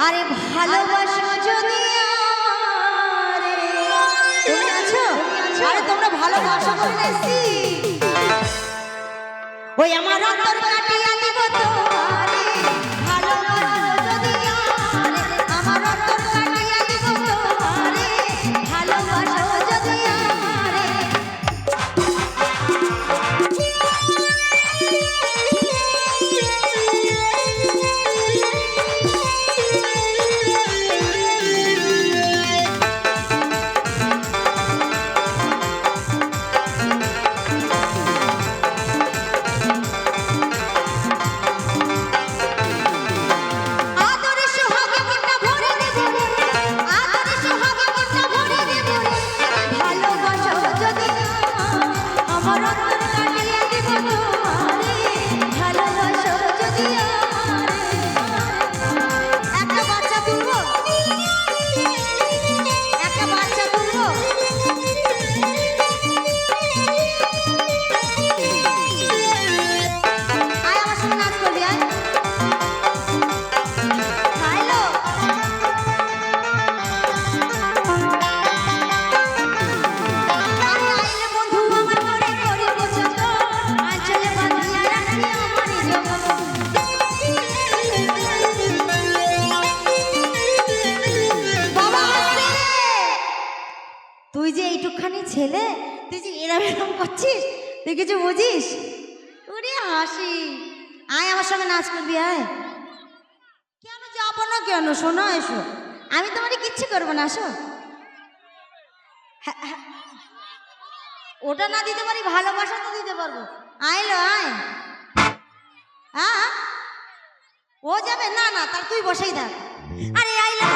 আরে ভালোবাসো যদি তুমি আছো? আরে তোমরা ভালোবাসো বলে এসেছি। ওই আমার অন্তর কাটিয়া দিব তোমারে, ভালোবাসো যদি আমার অন্তর কাটিয়া দিব তোমারে, ভালোবাসো যদি আমারে। তুই যে এইটুকখানি ছেলে, তুই যে এরম করছিস, তুই কিছু বুঝিস? ওরে হাসি, আয় আমার সঙ্গে নাচ করবি, আয়। কেন যাবো না কেন, শোনো এসো, আমি তোমাকে কিচ্ছু করবো না, আসো। ওটা না দিতে পারি, ভালোবাসা তো দিতে পারবো। আইলো আয়। হ্যাঁ ও যাবে না, না তার তুই বসেই থাক। আরে আইলো